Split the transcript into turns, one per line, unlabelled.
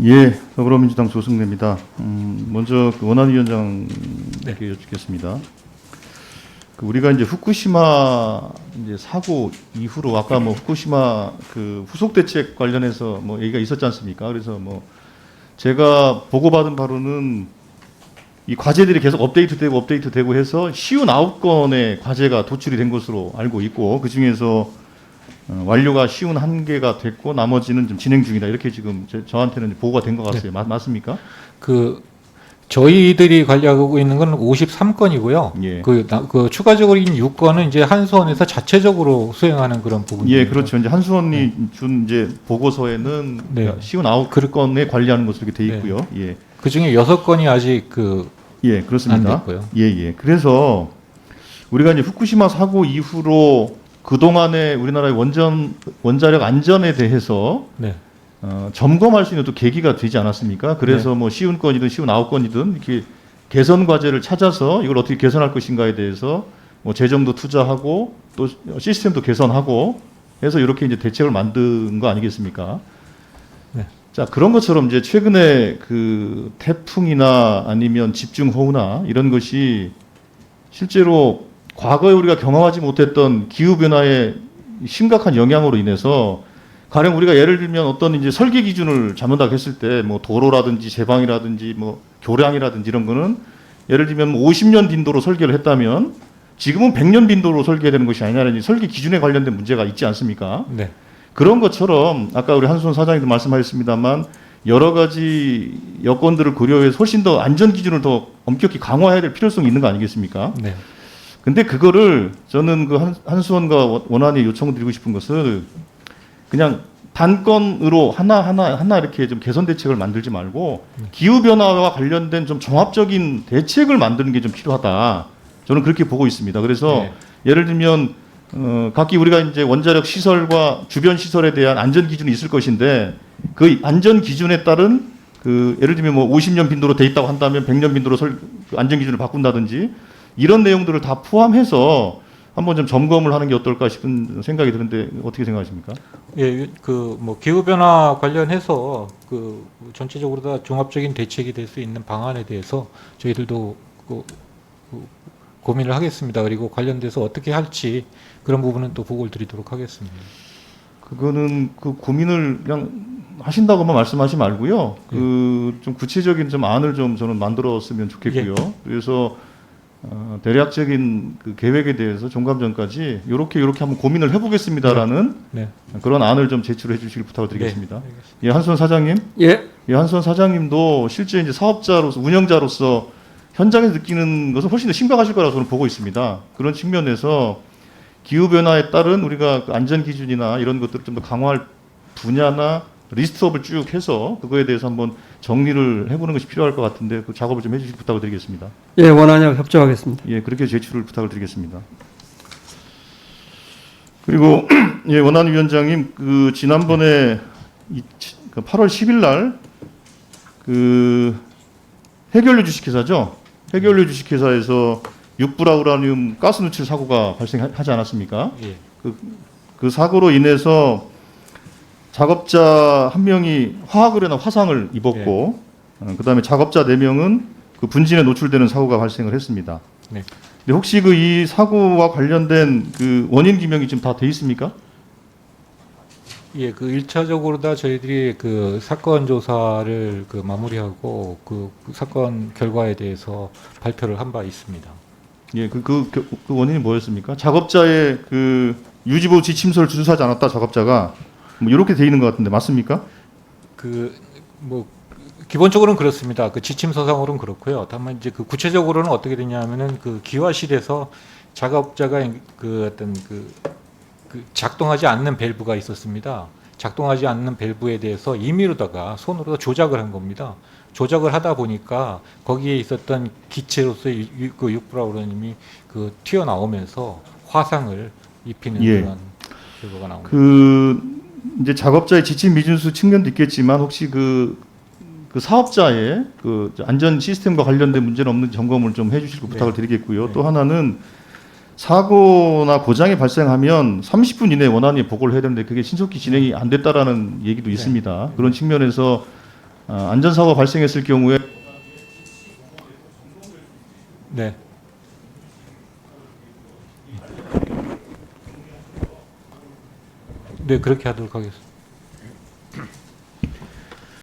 예, 더불어민주당 조승래입니다. 먼저 그 원안위원장께
네.
여쭙겠습니다. 우리가 이제 후쿠시마 이제 사고 이후로 아까 뭐 후쿠시마 그 후속 대책 관련해서 뭐 얘기가 있었지 않습니까? 그래서 뭐 제가 보고받은 바로는 이 과제들이 계속 업데이트되고 해서 쉬운 9건의 과제가 도출이 된 것으로 알고 있고, 그 중에서 완료가 쉬운 1개가 됐고 나머지는 좀 진행 중이다, 이렇게 지금 저한테는 보고가 된 것 같아요.
네.
맞습니까?
저희들이 관리하고 있는 건 53건이고요.
예.
그 추가적으로 6건은 이제 한수원에서 자체적으로 수행하는 그런 부분이에요.
예, 그렇죠. 이제 한수원이 준 이제 보고서에는
네.
쉬운 9건에 관리하는 것으로 이렇게 돼 있고요. 예.
그 중에 6건이 아직
예, 그렇습니다.
안 됐고요.
예, 예. 그래서 우리가 이제 후쿠시마 사고 이후로 그동안의 우리나라의 원자력 안전에 대해서
네.
점검할 수 있는 또 계기가 되지 않았습니까? 그래서 뭐 쉬운 건이든 쉬운 9건이든 이렇게 개선 과제를 찾아서 이걸 어떻게 개선할 것인가에 대해서 뭐 재정도 투자하고 또 시스템도 개선하고 해서 이렇게 이제 대책을 만든 거 아니겠습니까?
네.
자, 그런 것처럼 이제 최근에 그 태풍이나 아니면 집중호우나 이런 것이 실제로 과거에 우리가 경험하지 못했던 기후변화의 심각한 영향으로 인해서, 가령 우리가 예를 들면 어떤 이제 설계 기준을 잡는다고 했을 때 뭐 도로라든지 제방이라든지 뭐 교량이라든지 이런 거는 예를 들면 50년 빈도로 설계를 했다면 지금은 100년 빈도로 설계해야 되는 것이 아니냐는 설계 기준에 관련된 문제가 있지 않습니까?
네.
그런 것처럼 아까 우리 한수원 사장님도 말씀하셨습니다만 여러 가지 여건들을 고려해서 훨씬 더 안전 기준을 더 엄격히 강화해야 될 필요성이 있는 거 아니겠습니까?
네.
근데 그거를 저는 그 한수원과 원안에 요청을 드리고 싶은 것은 그냥 단건으로 하나 이렇게 좀 개선 대책을 만들지 말고 기후 변화와 관련된 좀 종합적인 대책을 만드는 게 좀 필요하다. 저는 그렇게 보고 있습니다. 그래서
네.
예를 들면 각기 우리가 이제 원자력 시설과 주변 시설에 대한 안전 기준이 있을 것인데 그 안전 기준에 따른 예를 들면 뭐 50년 빈도로 돼 있다고 한다면 100년 빈도로 안전 기준을 바꾼다든지 이런 내용들을 다 포함해서 한번 좀 점검을 하는 게 어떨까 싶은 생각이 드는데 어떻게 생각하십니까?
예, 기후 변화 관련해서 전체적으로 다 종합적인 대책이 될 수 있는 방안에 대해서 저희들도 고민을 하겠습니다. 그리고 관련돼서 어떻게 할지 그런 부분은 또 보고를 드리도록 하겠습니다.
그거는 그 고민을 그냥 하신다고만 말씀하지 말고요. 좀 구체적인 좀 안을 좀 저는 만들었으면 좋겠고요. 그래서 대략적인 그 계획에 대해서 종감전까지 이렇게 한번 고민을 해보겠습니다라는 그런 안을 좀 제출해 주시길 부탁을 드리겠습니다. 예, 한수원 사장님. 예, 한수원 사장님도 실제 이제 사업자로서 운영자로서 현장에서 느끼는 것은 훨씬 더 심각하실 거라고 저는 보고 있습니다. 그런 측면에서 기후 변화에 따른 우리가 그 안전 기준이나 이런 것들을 좀 더 강화할 분야나 리스트업을 쭉 해서 그거에 대해서 한번 정리를 해보는 것이 필요할 것 같은데 그 작업을 좀 해주실 부탁을 드리겠습니다.
예, 원안위와 협조하겠습니다.
예, 그렇게 제출을 부탁을 드리겠습니다. 그리고 예, 원안위원장님, 지난번에 8월 10일 날 해결료 주식회사죠. 해결료 주식회사에서 육불화 우라늄 가스 누출 사고가 발생하지 않았습니까?
예.
그 사고로 인해서 작업자 1명이 화학을이나 화상을 입었고, 그다음에 작업자 4명은 그 분진에 노출되는 사고가 발생을 했습니다.
네.
근데 혹시 이 사고와 관련된 원인 규명이 지금 다 돼 있습니까?
예, 1차적으로 다 저희들이 사건 조사를 마무리하고 그 사건 결과에 대해서 발표를 한 바 있습니다.
예, 그 원인이 뭐였습니까? 작업자의 유지보수 지침서를 준수하지 않았다, 작업자가. 뭐 이렇게 돼 있는 것 같은데 맞습니까?
기본적으로는 그렇습니다. 지침서상으로는 그렇고요. 다만 이제 구체적으로는 어떻게 되냐면은 기화실에서 작업자가 작동하지 않는 밸브가 있었습니다. 작동하지 않는 밸브에 대해서 임의로다가 손으로 조작을 한 겁니다. 조작을 하다 보니까 거기에 있었던 기체로서의 육불화 우라늄이 튀어나오면서 화상을 입히는 그런 결과가 나옵니다.
이제 작업자의 지침 미준수 측면도 있겠지만 혹시 사업자의 안전 시스템과 관련된 문제는 없는지 점검을 좀 해주실 부탁을 드리겠고요. 또 하나는 사고나 고장이 발생하면 30분 이내에 원안위에 보고를 해야 되는데 그게 신속히 진행이 안 됐다라는 얘기도 있습니다. 그런 측면에서 안전사고가 발생했을 경우에
네. 네, 그렇게 하도록 하겠습니다.